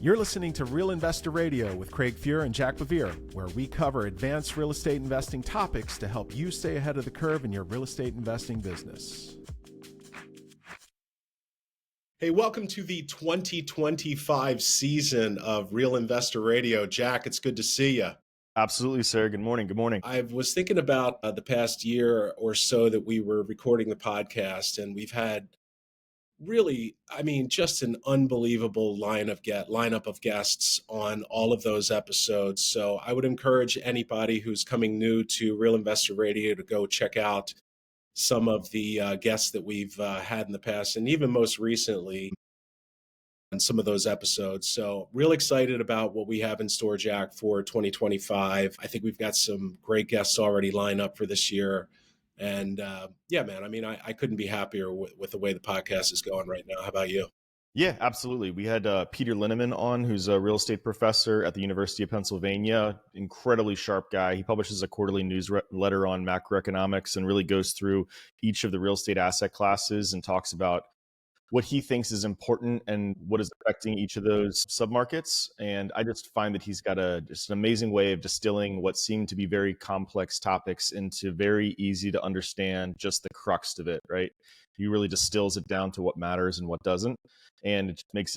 You're listening to Real Investor Radio with Craig Fuhr and Jack BeVier, where we cover advanced real estate investing topics to help you stay ahead of the curve in your real estate investing business. Hey, welcome to the 2025 season of Real Investor Radio. Jack, it's good to see you. Absolutely, sir. Good morning. Good morning. I was thinking about the past year or so that we were recording the podcast, and we've had really, just an unbelievable lineup of guests on all of those episodes. So I would encourage anybody who's coming new to Real Investor Radio to go check out some of the guests that we've had in the past, and even most recently on some of those episodes. So real excited about what we have in store, Jack, for 2025. I think we've got some great guests already lined up for this year. And I couldn't be happier with the way the podcast is going right now. How about you? Yeah, absolutely. We had Peter Linneman on, who's a real estate professor at the University of Pennsylvania. Incredibly sharp guy. He publishes a quarterly newsletter on macroeconomics and really goes through each of the real estate asset classes and talks about what he thinks is important and what is affecting each of those submarkets. And I just find that he's got just an amazing way of distilling what seem to be very complex topics into very easy to understand, just the crux of it, right? He really distills it down to what matters and what doesn't. And it makes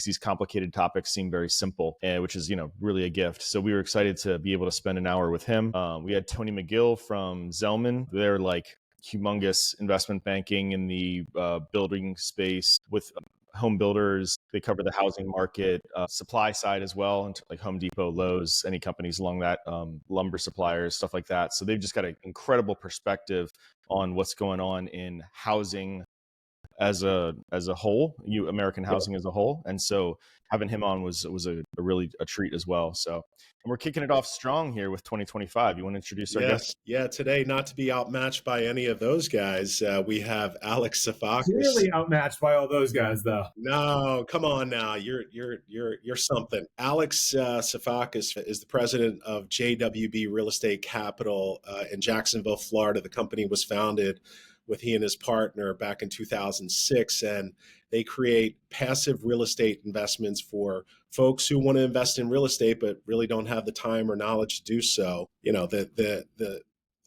these complicated topics seem very simple, which is, really a gift. So we were excited to be able to spend an hour with him. We had Tony McGill from Zelman. They're like humongous investment banking in the building space with home builders. They cover the housing market, supply side as well, like Home Depot, Lowe's, any companies along that, lumber suppliers, stuff like that. So they've just got an incredible perspective on what's going on in housing as a whole, American housing as a whole. And so having him on was a really a treat as well. So, and we're kicking it off strong here with 2025. You want to introduce our guest? Yeah, today, not to be outmatched by any of those guys, we have Alex Sifakis. Clearly outmatched by all those guys, though. No, come on now, you're something. Alex Sifakis is the president of JWB Real Estate Capital in Jacksonville, Florida. The company was founded with he and his partner back in 2006, and they create passive real estate investments for folks who want to invest in real estate but really don't have the time or knowledge to do so.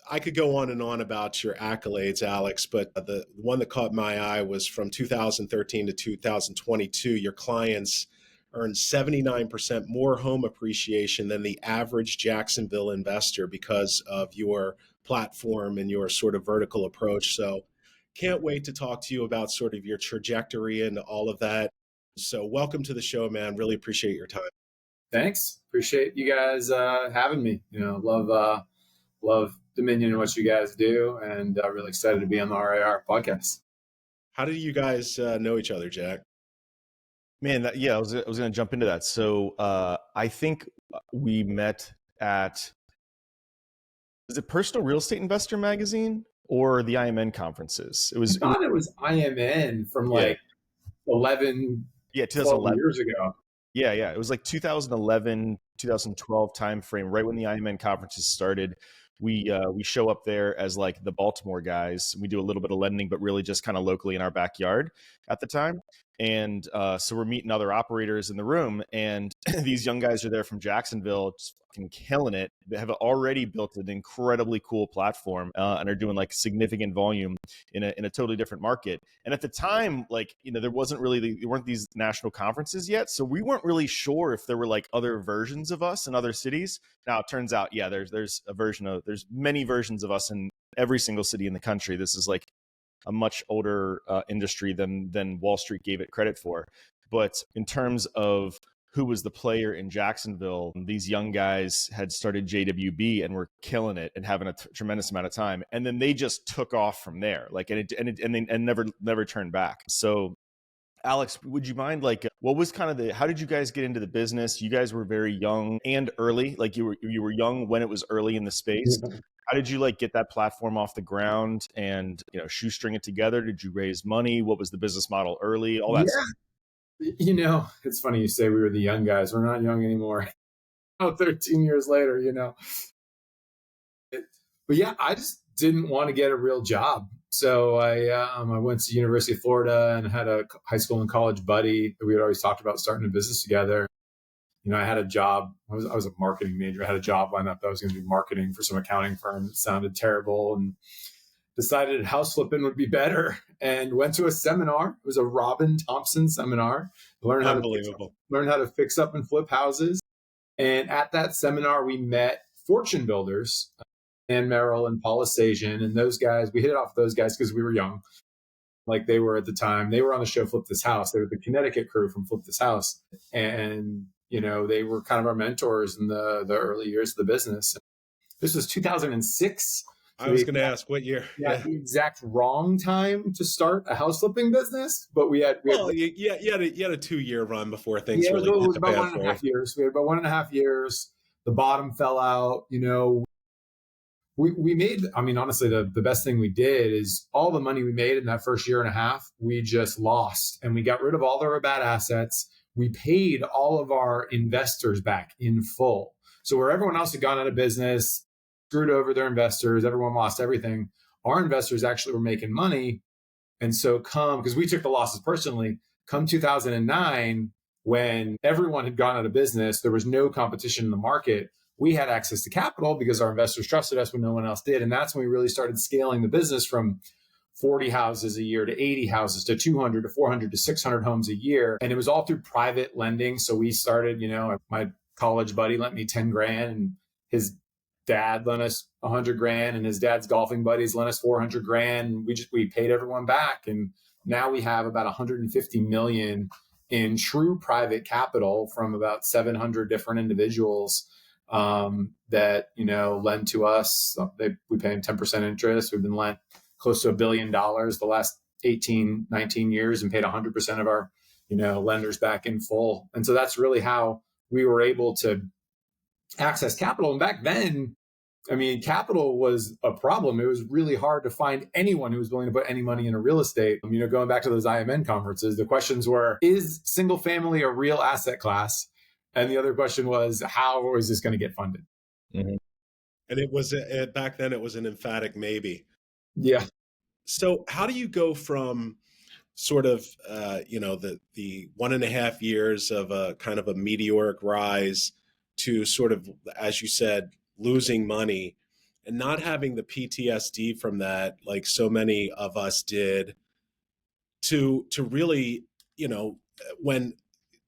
I could go on and on about your accolades, Alex, but the one that caught my eye was from 2013 to 2022. Your clients earned 79% more home appreciation than the average Jacksonville investor because of your platform and your sort of vertical approach. So can't wait to talk to you about sort of your trajectory and all of that. So welcome to the show, man. Really appreciate your time. Thanks. Appreciate you guys having me. Love Dominion and what you guys do, and really excited to be on the RIR podcast. How did you guys know each other, Jack? Man, I was going to jump into that. So I think we met at, is it Personal Real Estate Investor magazine or the IMN conferences? I thought it was IMN from 11 years ago. Yeah. It was like 2011, 2012 timeframe, right when the IMN conferences started. We show up there as like the Baltimore guys. We do a little bit of lending, but really just kind of locally in our backyard at the time. And so we're meeting other operators in the room, and these young guys are there from Jacksonville, just fucking killing it. They have already built an incredibly cool platform and are doing like significant volume in a totally different market. And at the time, there weren't these national conferences yet, so we weren't really sure if there were like other versions of us in other cities. Now it turns out, there's many versions of us in every single city in the country. This is like a much older industry than Wall Street gave it credit for. But in terms of who was the player in Jacksonville, these young guys had started JWB and were killing it and having a tremendous amount of time. And then they just took off from there, and never turned back. So Alex, would you mind, what was kind of how did you guys get into the business? You guys were very young and early, like you were young when it was early in the space. How did you get that platform off the ground and, shoestring it together? Did you raise money? What was the business model early? All that stuff. It's funny you say we were the young guys. We're not young anymore. 13 years later, But yeah, I just didn't want to get a real job. So I went to University of Florida and had a high school and college buddy that we had always talked about starting a business together. I had a job. I was a marketing major. I had a job lined up that I was going to do marketing for some accounting firm. It sounded terrible, and decided house flipping would be better, and went to a seminar. It was a Robin Thompson seminar. Unbelievable. Learn how to fix up and flip houses. And at that seminar, we met fortune builders, Ann Merrill and Paula Sajan, and those guys. We hit it off with those guys because we were young, like they were at the time. They were on the show Flip This House. They were the Connecticut crew from Flip This House, and they were kind of our mentors in the early years of the business. This was 2006. I was going to ask what year. Yeah, the exact wrong time to start a house flipping business, but you had a 2-year run before things really it was hit the about fan 1.5 years. We had about 1.5 years. The bottom fell out. We made. I mean, honestly, the best thing we did is all the money we made in that first year and a half, we just lost, and we got rid of all our bad assets. We paid all of our investors back in full. So where everyone else had gone out of business, screwed over their investors, everyone lost everything, our investors actually were making money. And so because we took the losses personally, come 2009, when everyone had gone out of business, there was no competition in the market. We had access to capital because our investors trusted us when no one else did. And that's when we really started scaling the business from 40 houses a year to 80 houses to 200 to 400 to 600 homes a year. And it was all through private lending. So we started, my college buddy lent me 10 grand, and his dad lent us 100 grand, and his dad's golfing buddies lent us 400 grand. And we paid everyone back. And now we have about 150 million in true private capital from about 700 different individuals that, lend to us. We pay them 10% interest. We've been lent close to $1 billion the last 18, 19 years and paid 100% of our, lenders back in full. And so that's really how we were able to access capital. And back then, capital was a problem. It was really hard to find anyone who was willing to put any money into real estate. Going back to those IMN conferences, the questions were, is single family a real asset class? And the other question was, how is this going to get funded? Mm-hmm. And it was, back then, it was an emphatic maybe. Yeah. So how do you go from sort of, the 1.5 years of a kind of a meteoric rise to sort of, as you said, losing money and not having the PTSD from that, like so many of us did, to really, when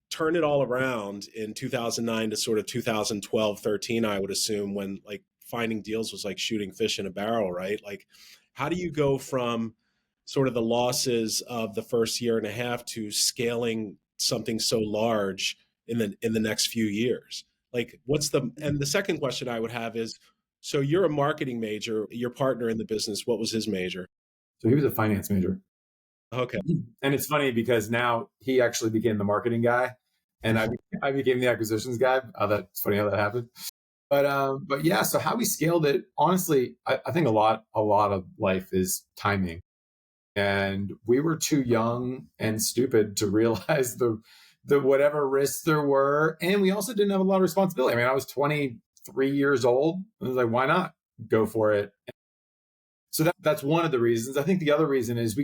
turn it all around in 2009 to sort of 2012, 13, I would assume, when like finding deals was like shooting fish in a barrel, right? Like, how do you go from sort of the losses of the first year and a half to scaling something so large in the next few years? Like, and the second question I would have is, so you're a marketing major, your partner in the business, what was his major? So he was a finance major. Okay. And it's funny because now he actually became the marketing guy and I became the acquisitions guy. That's funny how that happened. But yeah, so how we scaled it, honestly, I think a lot of life is timing. And we were too young and stupid to realize the whatever risks there were. And we also didn't have a lot of responsibility. I was 23 years old. I was like, why not go for it? So that's one of the reasons. I think the other reason is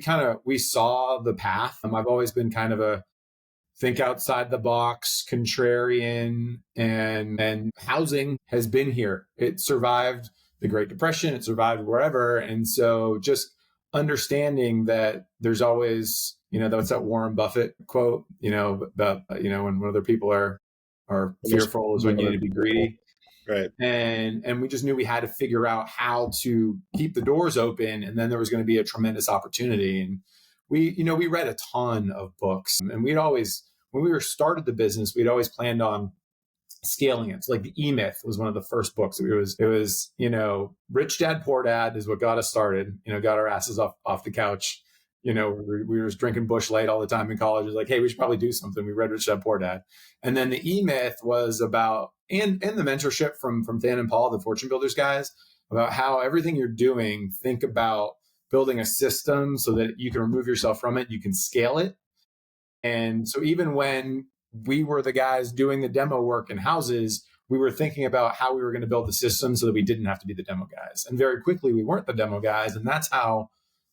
we saw the path. I've always been kind of a think outside the box, contrarian, and housing has been here. It survived the Great Depression. It survived wherever. And so just understanding that there's always, that's that Warren Buffett quote, when other people are fearful is when you need to be greedy. Right. And we just knew we had to figure out how to keep the doors open. And then there was going to be a tremendous opportunity. And we read a ton of books, and when we started the business, we'd always planned on scaling it. So like the E-Myth was one of the first books. It was, Rich Dad, Poor Dad is what got us started, got our asses off the couch. We were just drinking Busch Light all the time in college. It was like, hey, we should probably do something. We read Rich Dad, Poor Dad. And then the E-Myth was about, and the mentorship from Than and Paul, the Fortune Builders guys, about how everything you're doing, think about building a system so that you can remove yourself from it, you can scale it. And so even when we were the guys doing the demo work in houses, we were thinking about how we were going to build the system so that we didn't have to be the demo guys. And very quickly, we weren't the demo guys. And that's how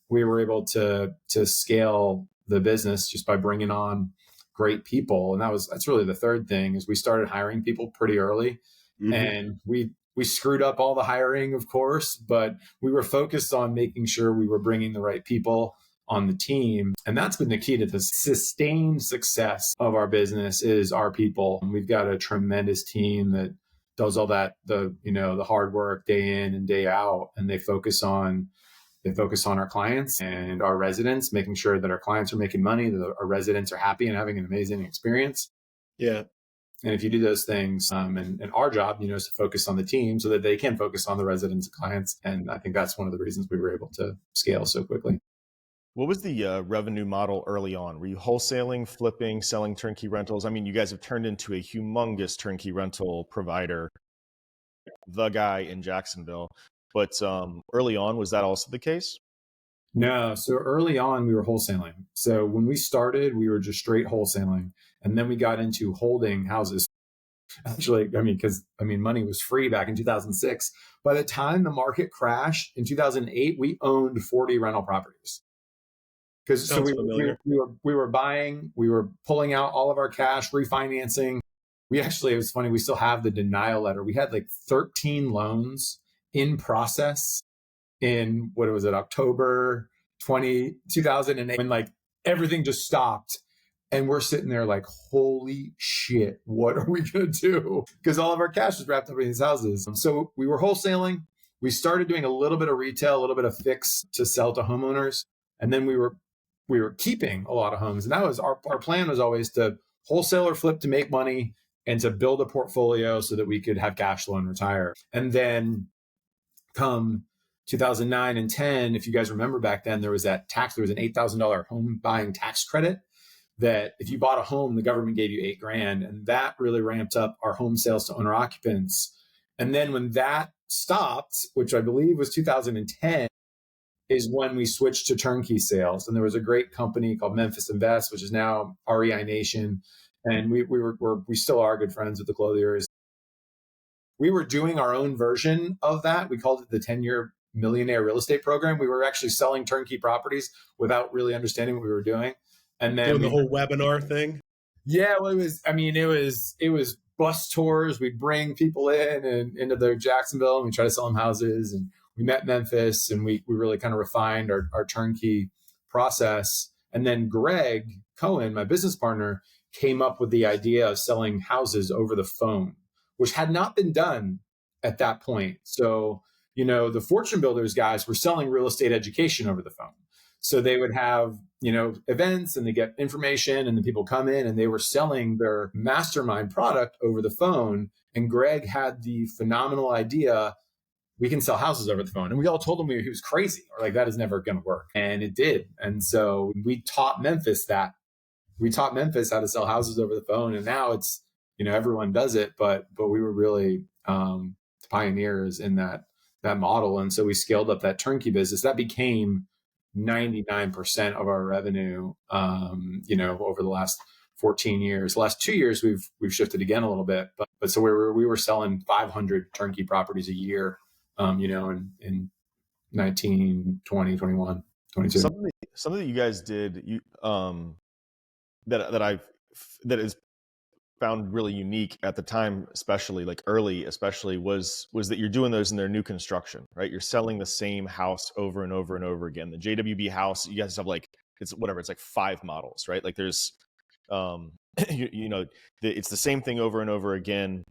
we were able to scale the business, just by bringing on great people. And that's really the third thing, is we started hiring people pretty early. Mm-hmm. And we screwed up all the hiring, of course, but we were focused on making sure we were bringing the right people on the team. And that's been the key to the sustained success of our business, is our people. And we've got a tremendous team that does all that, the hard work day in and day out. And they focus on our clients and our residents, making sure that our clients are making money, that our residents are happy and having an amazing experience. Yeah. And if you do those things, and our job, is to focus on the team so that they can focus on the residents and clients. And I think that's one of the reasons we were able to scale so quickly. What was the revenue model early on? Were you wholesaling, flipping, selling turnkey rentals? I mean, you guys have turned into a humongous turnkey rental provider, the guy in Jacksonville. But early on, was that also the case? No. So early on, we were wholesaling. So when we started, we were just straight wholesaling. And then we got into holding houses. Actually, because money was free back in 2006. By the time the market crashed in 2008, we owned 40 rental properties. Because so we were buying, we were pulling out all of our cash, refinancing. It was funny, we still have the denial letter. We had like 13 loans in process in, October 2008, when like everything just stopped. And we're sitting there like, holy shit, what are we going to do? Because all of our cash was wrapped up in these houses. So we were wholesaling. We started doing a little bit of retail, a little bit of fix to sell to homeowners. And then we were keeping a lot of homes. And that was our plan, was always to wholesale or flip to make money and to build a portfolio so that we could have cash flow and retire. And then come 2009 and 10, if you guys remember back then, there was an $8,000 home buying tax credit that if you bought a home, the government gave you $8,000. And that really ramped up our home sales to owner occupants. And then when that stopped, which I believe was 2010, is when we switched to turnkey sales. And there was a great company called Memphis Invest, which is now REI Nation. And we still are good friends with the Clothiers. We were doing our own version of that. We called it the 10-year millionaire real estate program. We were actually selling turnkey properties without really understanding what we were doing. And then doing the whole webinar thing. Yeah, well, it was bus tours. We'd bring people in and into the Jacksonville, and we try to sell them houses. And we met Memphis, and we really kind of refined our turnkey process. And then Greg Cohen, my business partner, came up with the idea of selling houses over the phone, which had not been done at that point. So, the Fortune Builders guys were selling real estate education over the phone. So they would have, events, and they get information, and the people come in, and they were selling their mastermind product over the phone. And Greg had the phenomenal idea, we can sell houses over the phone. And we all told him he was crazy, or like, that is never going to work. And it did. And so we taught Memphis that. We taught Memphis how to sell houses over the phone. And now it's, everyone does it, but we were really pioneers in that model. And so we scaled up that turnkey business. That became 99% of our revenue, over the last 14 years. The last 2 years, we've shifted again a little bit, but so we were selling 500 turnkey properties a year, in 19, 20, 21, 22. Something that you guys did, that is found really unique at the time, especially like early, was that you're doing those in their new construction, right? You're selling the same house over and over and over again. The JWB house, you guys have it's like 5 models, right? Like there's, it's the same thing over and over again,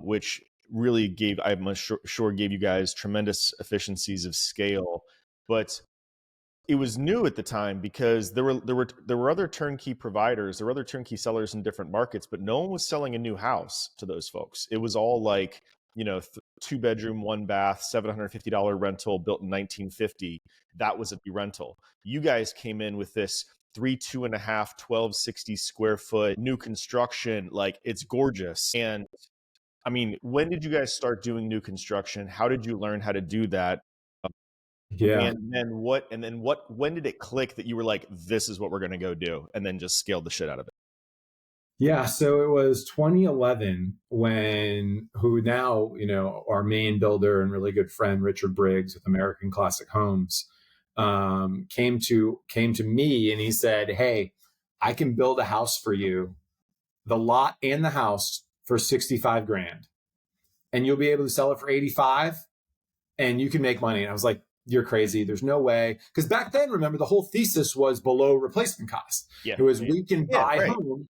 which really I'm sure gave you guys tremendous efficiencies of scale. But it was new at the time because there were other turnkey providers, there were other turnkey sellers in different markets, but no one was selling a new house to those folks. It was all like, 2-bedroom, 1-bath, $750 rental built in 1950. That was a rental. You guys came in with this 2.5, 1,260 square foot new construction. Like, it's gorgeous. And when did you guys start doing new construction? How did you learn how to do that? Yeah. When did it click that you were like, this is what we're going to go do, and then just scaled the shit out of it? Yeah. So it was 2011 who now, our main builder and really good friend, Richard Briggs with American Classic Homes, came to me, and he said, hey, I can build a house for you, the lot and the house, for 65 grand. And you'll be able to sell it for 85 and you can make money. And I was like, you're crazy. There's no way. Because back then, remember, the whole thesis was below replacement cost. Yeah. It was we can buy home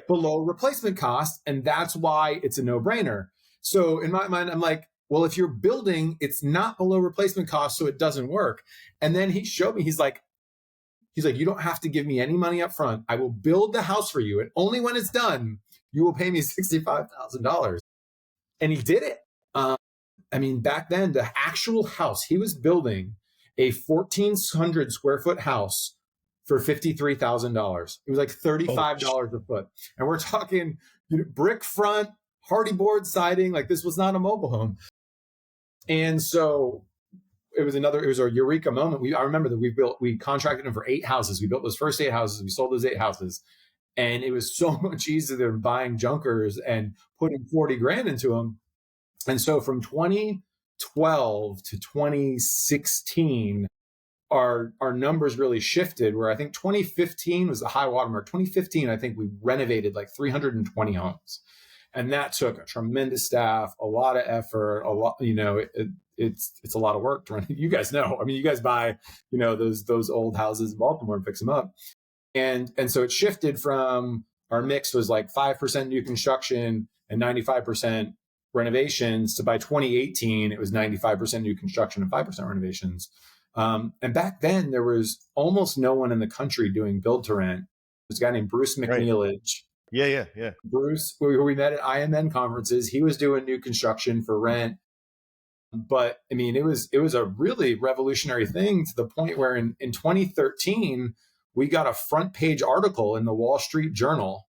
below replacement cost. And that's why it's a no-brainer. So in my mind, I'm like, well, if you're building, it's not below replacement cost, so it doesn't work. And then he showed me, he's like, you don't have to give me any money up front. I will build the house for you. And only when it's done, you will pay me $65,000. And he did it. I mean, back then, the actual house, he was building a 1,400 square foot house for $53,000. It was like $35 a foot. And we're talking, brick front, hardy board siding. Like, this was not a mobile home. And so it was a eureka moment. I remember that we contracted him for 8 houses. We built those first 8 houses. We sold those 8 houses. And it was so much easier than buying junkers and putting 40 grand into them. And so from 2012 to 2016, our numbers really shifted, where I think 2015 was the high watermark. 2015, I think we renovated like 320 homes. And that took a tremendous staff, a lot of effort, a lot, it's a lot of work to run. You guys know, I mean, you guys buy, those old houses in Baltimore and fix them up. And so it shifted from, our mix was like 5% new construction and 95% renovations, to by 2018, it was 95% new construction and 5% renovations. And back then there was almost no one in the country doing build to rent. There's a guy named Bruce McNeilage. Yeah. Bruce, who we met at IMN conferences, he was doing new construction for rent. But I mean, it was a really revolutionary thing, to the point where in 2013, we got a front page article in the Wall Street Journal.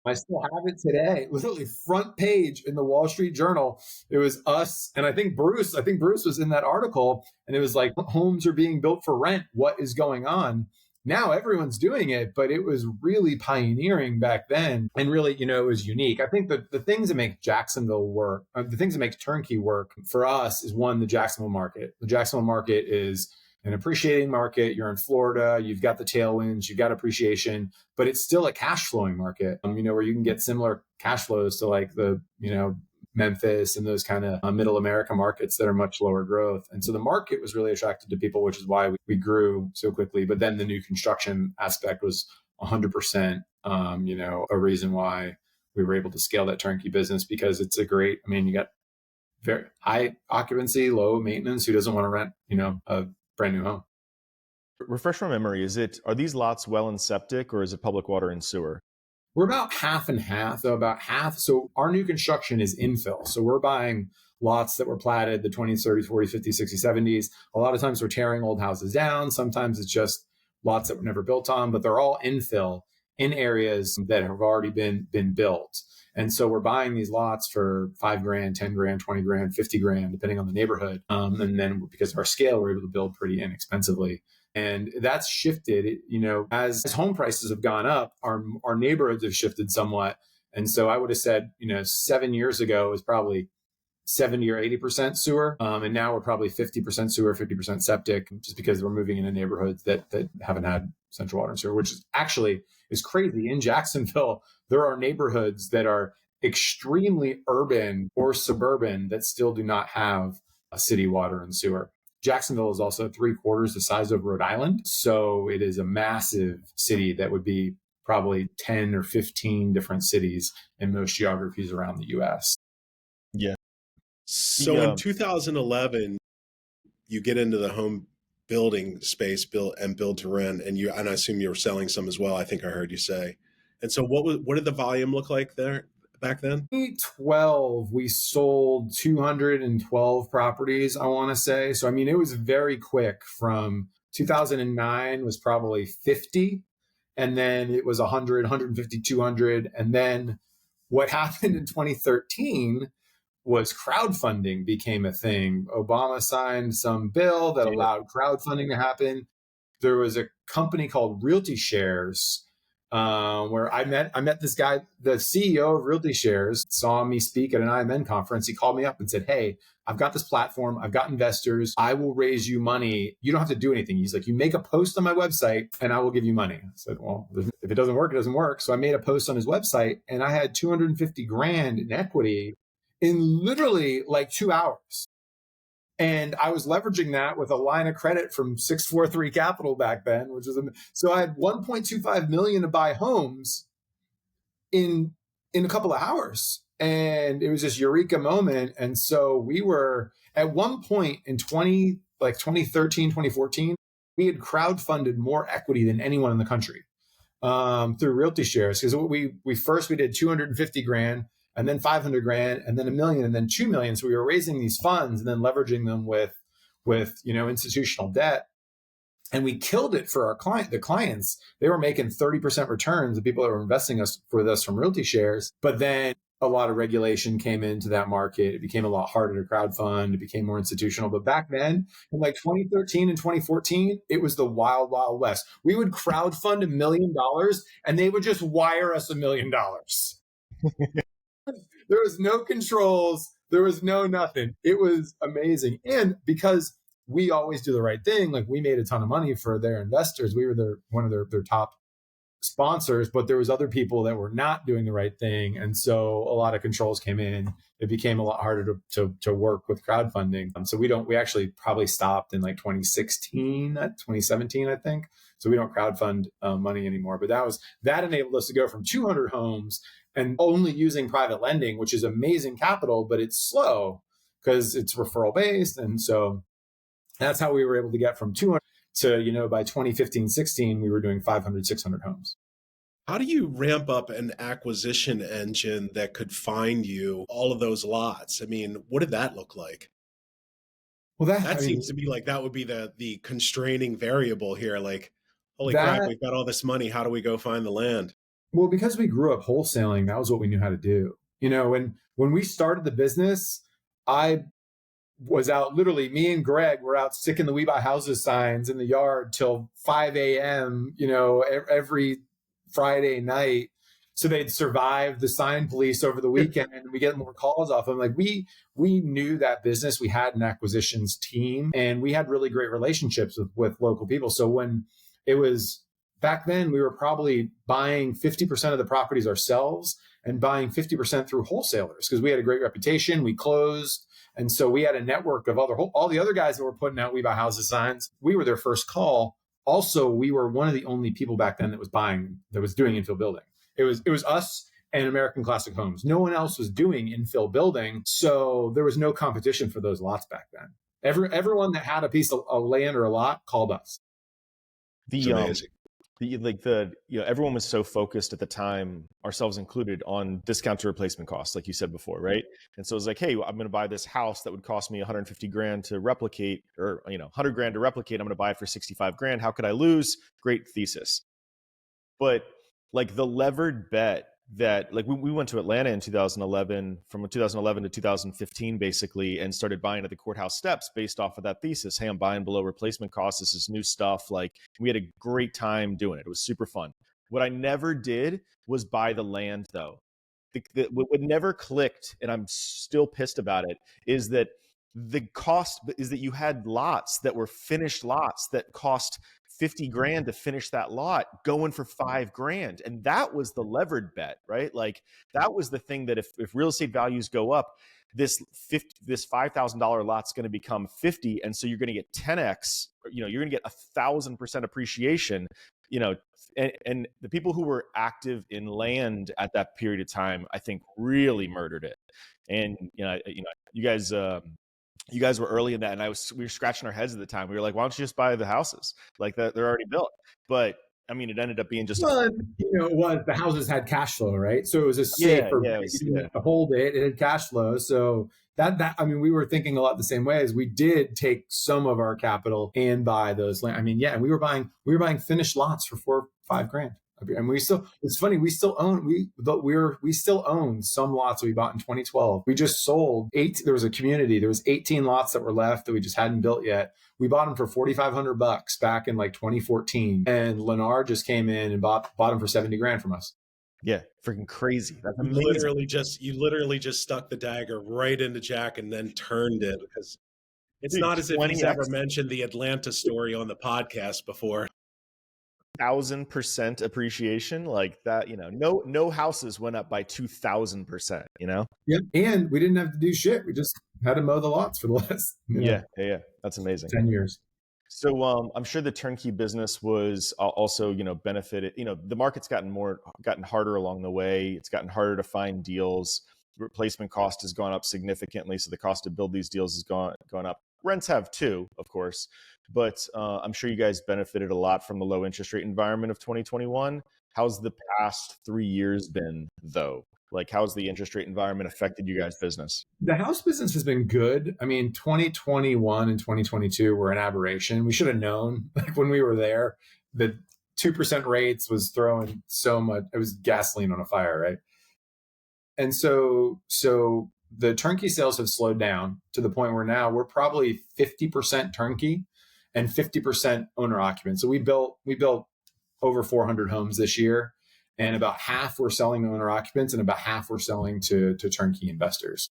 I still have it today. Literally front page in the Wall Street Journal. It was us. And I think Bruce was in that article, and it was like, homes are being built for rent. What is going on? Now everyone's doing it, but it was really pioneering back then. And really, it was unique. I think that the things that make Jacksonville work, the things that make turnkey work for us is, one, the Jacksonville market. The Jacksonville market is an appreciating market. You're in Florida, you've got the tailwinds, you've got appreciation, but it's still a cash flowing market, where you can get similar cash flows to like the, Memphis and those kind of middle America markets that are much lower growth. And so the market was really attractive to people, which is why we grew so quickly. But then the new construction aspect was 100%, a reason why we were able to scale that turnkey business, because it's you got very high occupancy, low maintenance. Who doesn't want to rent, a brand new home? Refresh my memory. Are these lots well and septic, or is it public water and sewer? We're about half and half, though, about half. So our new construction is infill. So we're buying lots that were platted, the 20s, 30s, 40s, 50s, 60s, 70s. A lot of times we're tearing old houses down. Sometimes it's just lots that were never built on, but they're all infill in areas that have already been built. And so we're buying these lots for $5 grand, 10 grand, 20 grand, 50 grand, depending on the neighborhood. And then because of our scale, we're able to build pretty inexpensively. And that's shifted, as home prices have gone up, our neighborhoods have shifted somewhat. And so I would have said, 7 years ago it was probably 70 or 80% sewer. And now we're probably 50% sewer, 50% septic, just because we're moving into neighborhoods that haven't had central water and sewer, which is crazy. In Jacksonville, there are neighborhoods that are extremely urban or suburban that still do not have a city water and sewer. Jacksonville is also 3/4 the size of Rhode Island. So it is a massive city that would be probably 10 or 15 different cities in most geographies around the US. Yeah. So in 2011, you get into the home building space, build to rent, and I assume you were selling some as well. I think I heard you say. And so what did the volume look like there back then? 2012, we sold 212 properties, I want to say. So, it was very quick. From 2009 was probably 50. And then it was 100, 150, 200. And then what happened in 2013 was crowdfunding became a thing. Obama signed some bill that allowed crowdfunding to happen. There was a company called Realty Shares where I met this guy, the CEO of Realty Shares, saw me speak at an IMN conference. He called me up and said, "Hey, I've got this platform. I've got investors. I will raise you money. You don't have to do anything." He's like, "You make a post on my website and I will give you money." I said, "Well, if it doesn't work, it doesn't work." So I made a post on his website and I had 250 grand in equity in literally like 2 hours. And I was leveraging that with a line of credit from 643 Capital back then, which was, so I had 1.25 million to buy homes in a couple of hours. And it was this eureka moment. And so we were at one point in 2013, 2014, we had crowdfunded more equity than anyone in the country through Realty Shares. Because we did 250 grand, and then 500 grand, and then $1 million, and then 2 million. So we were raising these funds and then leveraging them with institutional debt. And we killed it for the clients. They were making 30% returns, the people that were investing with us from Realty Shares. But then a lot of regulation came into that market. It became a lot harder to crowdfund. It became more institutional. But back then, in like 2013 and 2014, it was the wild, wild west. We would crowdfund $1 million and they would just wire us $1 million. There was no controls. There was no nothing. It was amazing. And because we always do the right thing, like we made a ton of money for their investors. We were one of their top sponsors, but there was other people that were not doing the right thing. And so a lot of controls came in. It became a lot harder to work with crowdfunding. So we actually probably stopped in like 2017, I think. So we don't crowdfund money anymore. But that enabled us to go from 200 homes and only using private lending, which is amazing capital, but it's slow because it's referral based. And so that's how we were able to get from 200 to, by 2015, 16, we were doing 500, 600 homes. How do you ramp up an acquisition engine that could find you all of those lots? I mean, what did that look like? Well, seems to be like that would be the constraining variable here. Like, holy crap, we've got all this money. How do we go find the land? Well, because we grew up wholesaling, that was what we knew how to do. When we started the business, I was out, literally me and Greg were out sticking the We Buy Houses signs in the yard till 5 a.m., every Friday night. So they'd survive the sign police over the weekend and we get more calls off them. Like we knew that business. We had an acquisitions team and we had really great relationships with local people. So when it was back then, we were probably buying 50% of the properties ourselves and buying 50% through wholesalers because we had a great reputation. We closed. And so we had a network of all the other guys that were putting out We Buy Houses signs. We were their first call. Also, we were one of the only people back then that was doing infill building. It was us and American Classic Homes. No one else was doing infill building. So there was no competition for those lots back then. Everyone that had a piece of land or a lot called us. Everyone was so focused at the time, ourselves included, on discount to replacement costs, like you said before, right? And so it was like, hey, I'm going to buy this house that would cost me 150 grand to replicate, or 100 grand to replicate. I'm going to buy it for 65 grand. How could I lose? Great thesis. But like the levered bet that, like we went to Atlanta in 2011, from 2011 to 2015, basically, and started buying at the courthouse steps based off of that thesis. Hey, I'm buying below replacement costs. This is new stuff. Like we had a great time doing it. It was super fun. What I never did was buy the land though. What never clicked, and I'm still pissed about it, is that the cost is that you had lots that were finished lots that cost 50 grand to finish that lot going for 5 grand. And that was the levered bet, right? Like that was the thing that if real estate values go up, this $5,000 lot's going to become 50. And so you're going to get 10X, you're going to get 1,000% appreciation, and the people who were active in land at that period of time, I think really murdered it. And, you guys were early in that, and we were scratching our heads at the time. We were like, why don't you just buy the houses? Like they're already built. But I mean, it ended up being just the houses had cash flow, right? So it was a safe to hold it. It had cash flow. So we were thinking a lot the same way. As we did take some of our capital and buy those land. And we were buying finished lots for 4 or 5 grand. And it's funny, we still own some lots that we bought in 2012. We just sold there was a community, there was 18 lots that were left that we just hadn't built yet. We bought them for $4,500 back in like 2014. And Lennar just came in and bought them for 70 grand from us. Yeah, freaking crazy. That's amazing. You literally just stuck the dagger right into Jack and then turned it, because it's not as if he's ever mentioned the Atlanta story on the podcast before. 1,000% appreciation like that, no houses went up by 2,000%, Yeah. And we didn't have to do shit. We just had to mow the lots for the last Yeah. That's amazing. 10 years. So I'm sure the turnkey business was also, benefited. The market's gotten harder along the way. It's gotten harder to find deals. Replacement cost has gone up significantly, so the cost to build these deals has gone up. Rents have too, of course, but I'm sure you guys benefited a lot from the low interest rate environment of 2021. How's the past 3 years been, though? Like, how's the interest rate environment affected you guys' business? The house business has been good. I mean, 2021 and 2022 were an aberration. We should have known, like when we were there, the 2% rates was throwing so much. It was gasoline on a fire, right? And so the turnkey sales have slowed down to the point where now we're probably 50% turnkey and 50% owner occupant. So we built over 400 homes this year. And about half we're selling to owner occupants and about half we're selling to turnkey investors.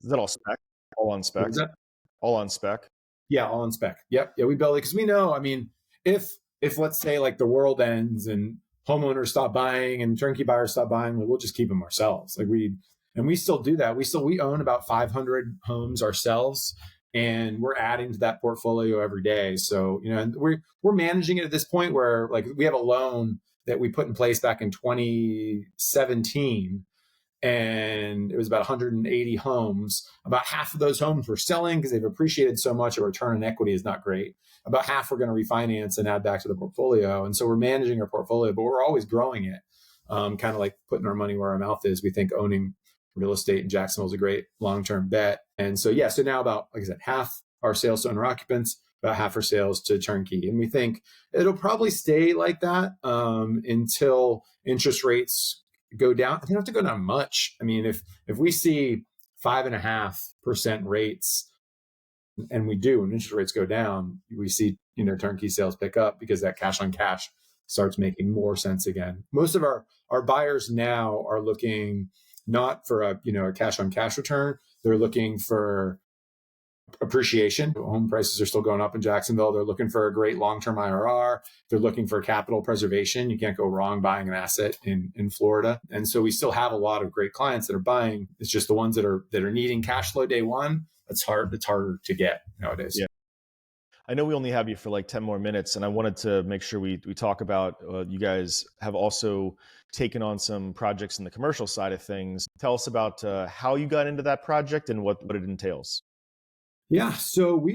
Is that all spec? All on spec? All on spec? Yeah, all on spec. Yep. Yeah, we build it because we know, I mean, if let's say like the world ends and homeowners stop buying and turnkey buyers stop buying, we'll just keep them ourselves. We still do that. We own about 500 homes ourselves, and we're adding to that portfolio every day. So, and we're managing it at this point where like we have a loan that we put in place back in 2017, and it was about 180 homes. About half of those homes we're selling because they've appreciated so much. Our return on equity is not great. About half we're going to refinance and add back to the portfolio. And so we're managing our portfolio, but we're always growing it. Kind of like putting our money where our mouth is. We think owning real estate in Jacksonville is a great long-term bet. And so, so now about, like I said, half our sales to owner occupants, about half our sales to turnkey. And we think it'll probably stay like that until interest rates go down. They don't have to go down much. I mean, if we see 5.5% rates, and we do, when interest rates go down, we see, turnkey sales pick up because that cash on cash starts making more sense again. Most of our buyers now are looking not for a cash on cash return. They're looking for appreciation. Home prices are still going up in Jacksonville. They're looking for a great long-term IRR. They're looking for capital preservation. You can't go wrong buying an asset in Florida. And so we still have a lot of great clients that are buying. It's just the ones that are needing cash flow day one. It's harder to get nowadays. Yeah. I know we only have you for like 10 more minutes, and I wanted to make sure we talk about you guys have also taken on some projects in the commercial side of things. Tell us about how you got into that project and what it entails. Yeah. So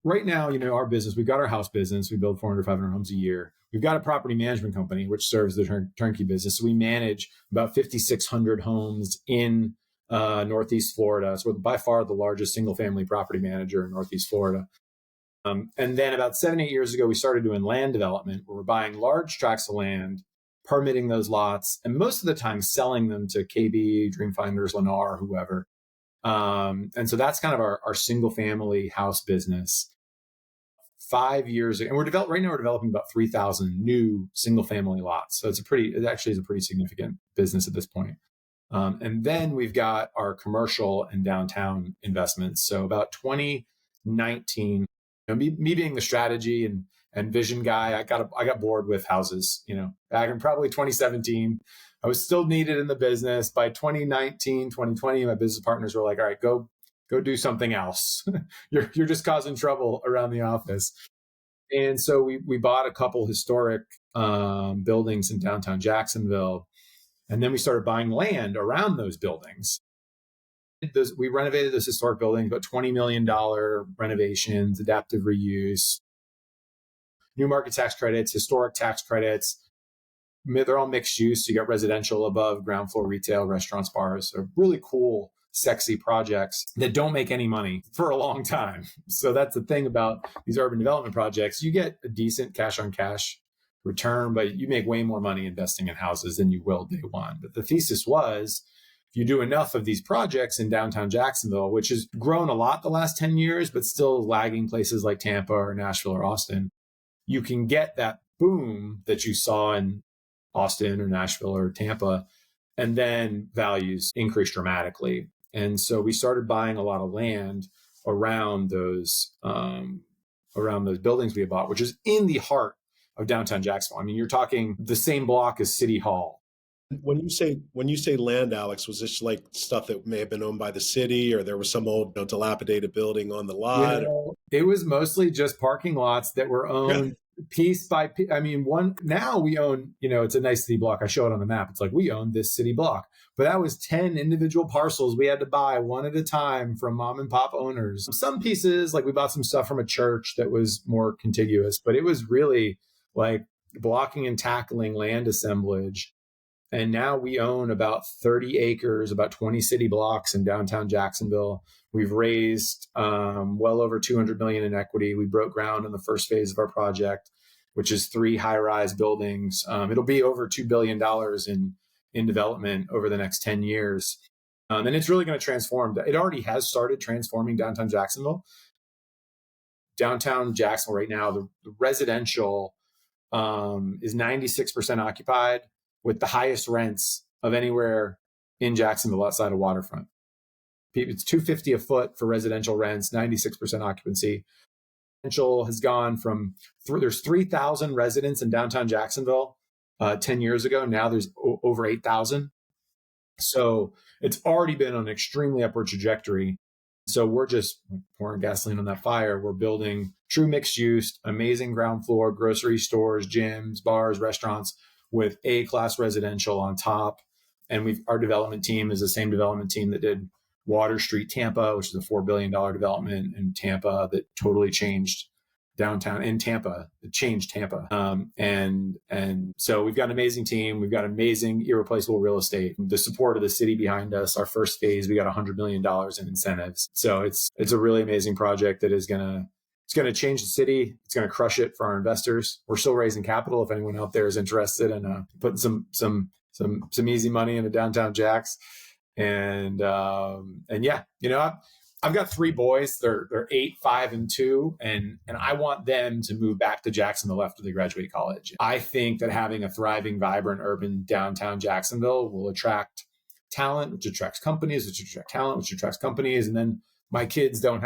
right now, our business, we've got our house business. We build 400, 500 homes a year. We've got a property management company, which serves the turnkey business. So we manage about 5,600 homes in Northeast Florida. So we're by far the largest single family property manager in Northeast Florida. And then about 7-8 years ago, we started doing land development, where we're buying large tracts of land, permitting those lots, and most of the time selling them to KB, Dreamfinders, Lennar, whoever. And so that's kind of our single family house business. 5 years ago, and we're developing about 3,000 new single family lots. So it actually is a pretty significant business at this point. And then we've got our commercial and downtown investments. So about 2019, me being the strategy and vision guy, I got bored with houses. Back in probably 2017, I was still needed in the business. By 2019, 2020, my business partners were like, "All right, go do something else. You're just causing trouble around the office." And so we bought a couple historic buildings in downtown Jacksonville, and then we started buying land around those buildings. We renovated those historic buildings, about $20 million renovations, adaptive reuse, new market tax credits, historic tax credits. They're all mixed use. So you got residential above, ground floor retail, restaurants, bars. They're really cool, sexy projects that don't make any money for a long time. So that's the thing about these urban development projects. You get a decent cash on cash return, but you make way more money investing in houses than you will day one. But the thesis was, if you do enough of these projects in downtown Jacksonville, which has grown a lot the last 10 years, but still lagging places like Tampa or Nashville or Austin, you can get that boom that you saw in Austin or Nashville or Tampa, and then values increase dramatically. And so we started buying a lot of land around those buildings we had bought, which is in the heart of downtown Jacksonville. I mean, you're talking the same block as City Hall. When you say land, Alex, was this like stuff that may have been owned by the city, or there was some old, dilapidated building on the lot? It was mostly just parking lots that were owned piece by piece. I mean, now we own, it's a nice city block. I show it on the map. It's like, we own this city block, but that was 10 individual parcels we had to buy one at a time from mom and pop owners. Some pieces, like we bought some stuff from a church that was more contiguous, but it was really like blocking and tackling land assemblage. And now we own about 30 acres, about 20 city blocks in downtown Jacksonville. We've raised well over $200 million in equity. We broke ground in the first phase of our project, which is 3 high-rise buildings. It'll be over $2 billion in development over the next 10 years. And it's really going to transform. It already has started transforming downtown Jacksonville. Downtown Jacksonville right now, the residential is 96% occupied, with the highest rents of anywhere in Jacksonville outside of waterfront. It's $250 a foot for residential rents, 96% occupancy. Residential has gone from, there's 3,000 residents in downtown Jacksonville 10 years ago. Now there's over 8,000. So it's already been on an extremely upward trajectory. So we're just pouring gasoline on that fire. We're building true mixed use, amazing ground floor, grocery stores, gyms, bars, restaurants, with A-class residential on top. And our development team is the same development team that did Water Street Tampa, which is a $4 billion development in Tampa that totally changed downtown in Tampa. It changed Tampa. And so we've got an amazing team. We've got amazing, irreplaceable real estate. The support of the city behind us. Our first phase, we got $100 million in incentives. So it's a really amazing project that is it's going to change the city. It's going to crush it for our investors. We're still raising capital if anyone out there is interested in putting some easy money into downtown Jacks. And yeah, I've got 3 boys. They're 8, 5, and 2, and I want them to move back to Jacksonville after they graduate college. I think that having a thriving, vibrant, urban downtown Jacksonville will attract talent, which attracts companies, which attract talent, which attracts companies, and then my kids don't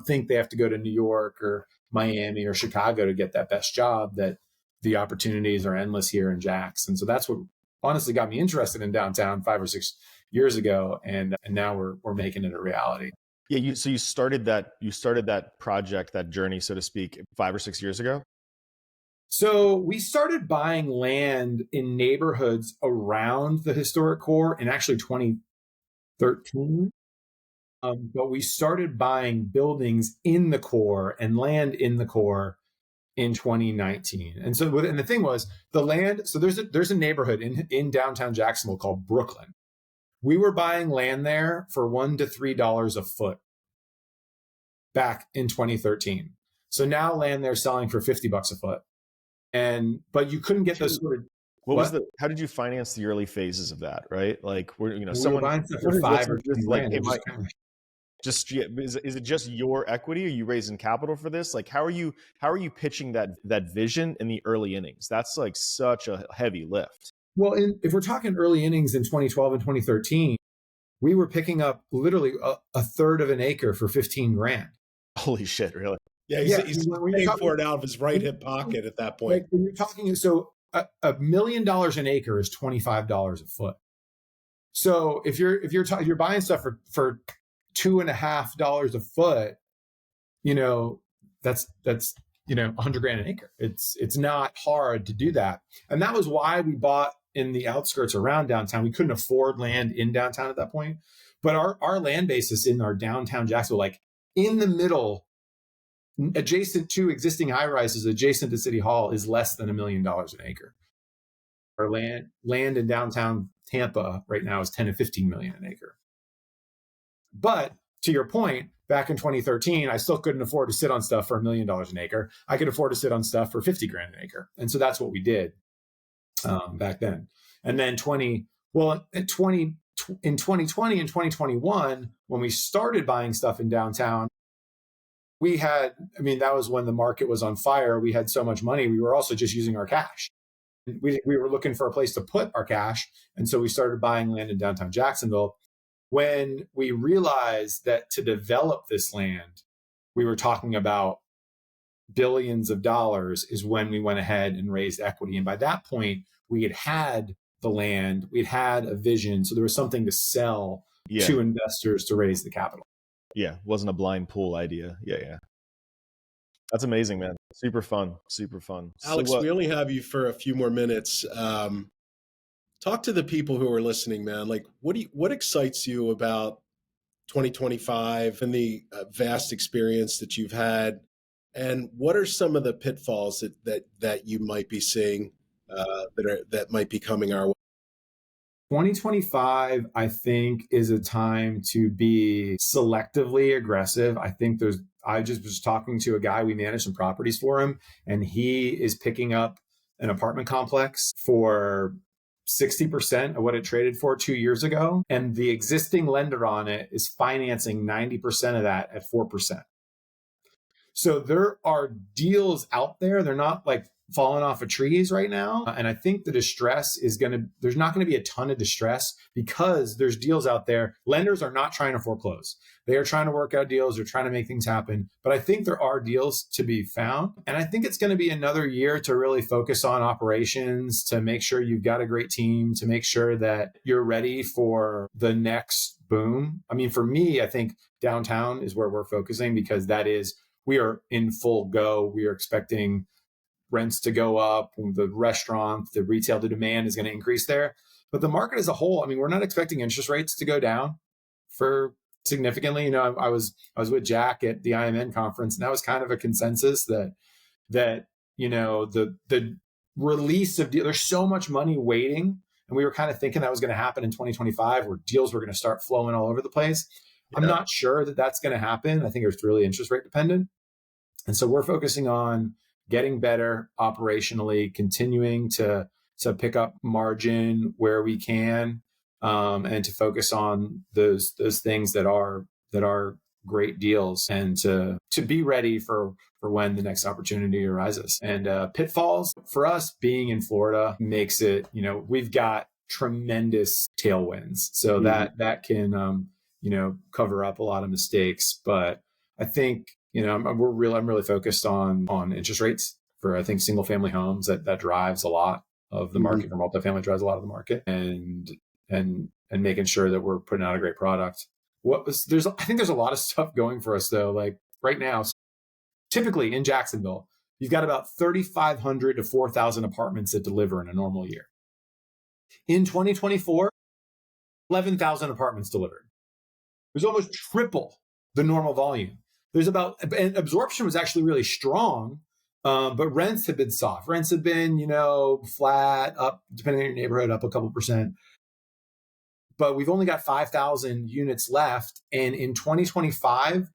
think they have to go to New York or Miami or Chicago to get that best job, that the opportunities are endless here in Jacks. And so that's what honestly got me interested in downtown 5 or 6 years ago. And now we're making it a reality. Yeah. So you started that project, that journey, so to speak, 5 or 6 years ago? So we started buying land in neighborhoods around the historic core in actually 2013. But we started buying buildings in the core and land in the core in 2019. And so, and the thing was, the land, so there's a neighborhood in downtown Jacksonville called Brooklyn. We were buying land there for $1 to $3 a foot back in 2013. So now land there selling for $50 a foot. But you couldn't get those sort of, how did you finance the early phases of that? Right? Like, we were buying stuff for 5 or 10 grand. Is it just your equity? Are you raising capital for this? Like, how are you pitching that vision in the early innings? That's like such a heavy lift. Well, if we're talking early innings in 2012 and 2013, we were picking up literally a third of an acre for 15 grand. Holy shit, really? Yeah, he's paying for it out of his right hip pocket at that point. Like when you're talking, so $1 million an acre is $25 a foot. So if you're buying stuff for $2.50 a foot, that's $100 grand an acre. It's not hard to do that. And that was why we bought in the outskirts around downtown. We couldn't afford land in downtown at that point, but our land basis in our downtown Jacksonville, like in the middle, adjacent to existing high rises, adjacent to City Hall, is less than $1 million an acre. Our land in downtown Tampa right now is 10 to 15 million an acre. But to your point, back in 2013, I still couldn't afford to sit on stuff for $1 million an acre. I could afford to sit on stuff for 50 grand an acre. And so that's what we did back then. And then in 2020 and 2021, when we started buying stuff in downtown, that was when the market was on fire. We had so much money. We were also just using our cash. We were looking for a place to put our cash. And so we started buying land in downtown Jacksonville. When we realized that to develop this land, we were talking about billions of dollars, is when we went ahead and raised equity. And by that point, we had the land, we'd had a vision. So there was something to sell to investors to raise the capital. Yeah, it wasn't a blind pool idea. Yeah. That's amazing, man. Super fun. Alex, we only have you for a few more minutes. Talk to the people who are listening, man. Like, what excites you about 2025 and the vast experience that you've had? And what are some of the pitfalls that you might be seeing that might be coming our way? 2025, I think, is a time to be selectively aggressive. I just was talking to a guy, we managed some properties for him, and he is picking up an apartment complex for 60% of what it traded for 2 years ago. And the existing lender on it is financing 90% of that at 4%. So there are deals out there. They're not like falling off of trees right now. And I think the distress there's not going to be a ton of distress because there's deals out there. Lenders are not trying to foreclose. They are trying to work out deals. They're trying to make things happen. But I think there are deals to be found. And I think it's going to be another year to really focus on operations, to make sure you've got a great team, to make sure that you're ready for the next boom. I mean, for me, I think downtown is where we're focusing because we are in full go. We are expecting rents to go up, the restaurant, the retail, the demand is going to increase there. But the market as a whole, I mean, we're not expecting interest rates to go down for significantly. You know, I was with Jack at the IMN conference, and that was kind of a consensus that you know, the release of there's so much money waiting, and we were kind of thinking that was going to happen in 2025, where deals were going to start flowing all over the place. Yeah. I'm not sure that that's going to happen. I think it's really interest rate dependent. And so we're focusing on getting better operationally, continuing to pick up margin where we can, and to focus on those things that are great deals, and to be ready for when the next opportunity arises. And pitfalls for us being in Florida makes it, you know, we've got tremendous tailwinds, so that can cover up a lot of mistakes. But I think, you know, I'm really focused on interest rates for, I think, single family homes. That drives a lot of the market. For multifamily drives a lot of the market, and making sure that we're putting out a great product. I think there's a lot of stuff going for us though. Like right now, typically in Jacksonville, you've got about 3,500 to 4,000 apartments that deliver in a normal year. In 2024, 11,000 apartments delivered. There's almost triple the normal volume. And absorption was actually really strong, but rents have been soft. Rents have been, you know, flat, up, depending on your neighborhood, up a couple percent. But we've only got 5,000 units left. And in 2025,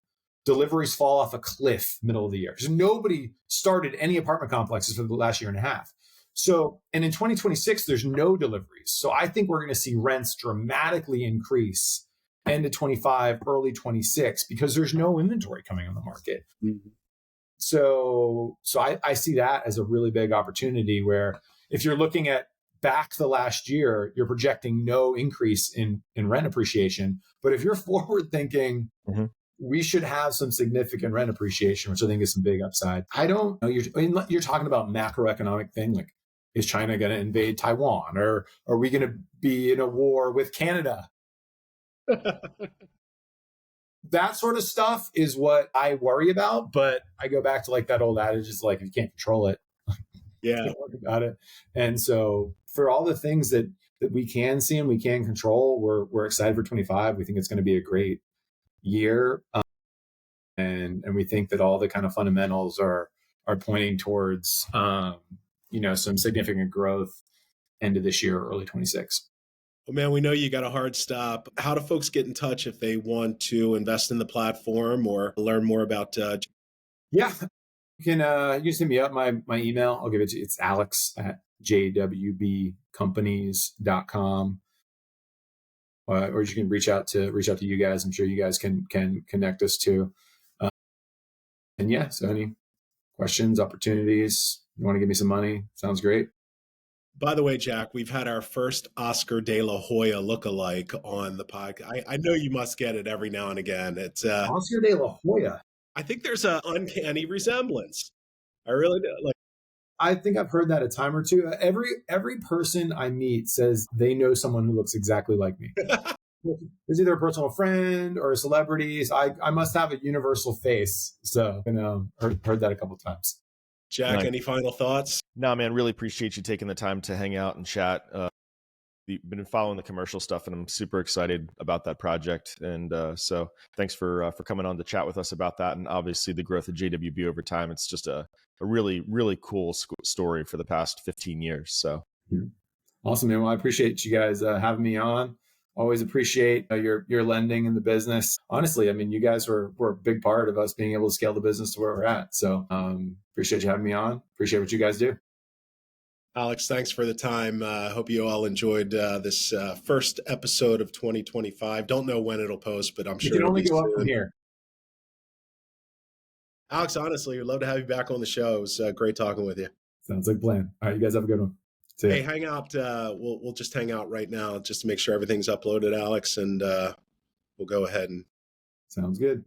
deliveries fall off a cliff middle of the year because nobody started any apartment complexes for the last year and a half. So, and in 2026, there's no deliveries. So I think we're going to see rents dramatically increase end of 25, early 26, because there's no inventory coming on the market. Mm-hmm. So I see that as a really big opportunity, where if you're looking at back the last year, you're projecting no increase in rent appreciation. But if you're forward thinking, we should have some significant rent appreciation, which I think is some big upside. I don't know. You're talking about macroeconomic thing, like, is China going to invade Taiwan, or are we going to be in a war with Canada? That sort of stuff is what I worry about. But I go back to like that old adage, is like, if you can't control it, you can't worry about it. And so for all the things that we can see and we can control, we're excited for 25. We think it's going to be a great year. And we think that all the kind of fundamentals are pointing towards, some significant growth end of this year, early 26. Well, man, we know you got a hard stop. How do folks get in touch if they want to invest in the platform or learn more about? Yeah, you can just hit me up. My email, I'll give it to you. It's Alex at jwbcompanies.com. Or you can reach out to you guys. I'm sure you guys can connect us too. And yeah, so any questions, opportunities, you want to give me some money, sounds great. By the way, Jack, we've had our first Oscar de la Hoya lookalike on the podcast. I know you must get it every now and again. It's Oscar de la Hoya. I think there's an uncanny resemblance. I really do. Like, I think I've heard that a time or two. Every person I meet says they know someone who looks exactly like me. There's either a personal friend or a celebrity. So I must have a universal face. So heard that a couple of times. Jack, any final thoughts? No, man, really appreciate you taking the time to hang out and chat. Been following the commercial stuff, and I'm super excited about that project. And so thanks for coming on to chat with us about that. And obviously the growth of JWB over time. It's just a really, really cool story for the past 15 years. So awesome, man. Well, I appreciate you guys having me on. Always appreciate your lending in the business. Honestly, I mean, you guys were a big part of us being able to scale the business to where we're at. So appreciate you having me on. Appreciate what you guys do. Alex, thanks for the time. I hope you all enjoyed this first episode of 2025. Don't know when it'll post, but I'm sure it'll only go up from here. Alex, honestly, we'd love to have you back on the show. It was great talking with you. Sounds like a plan. All right, you guys have a good one. Hey, hang out. We'll just hang out right now just to make sure everything's uploaded, Alex, and we'll go ahead and. Sounds good.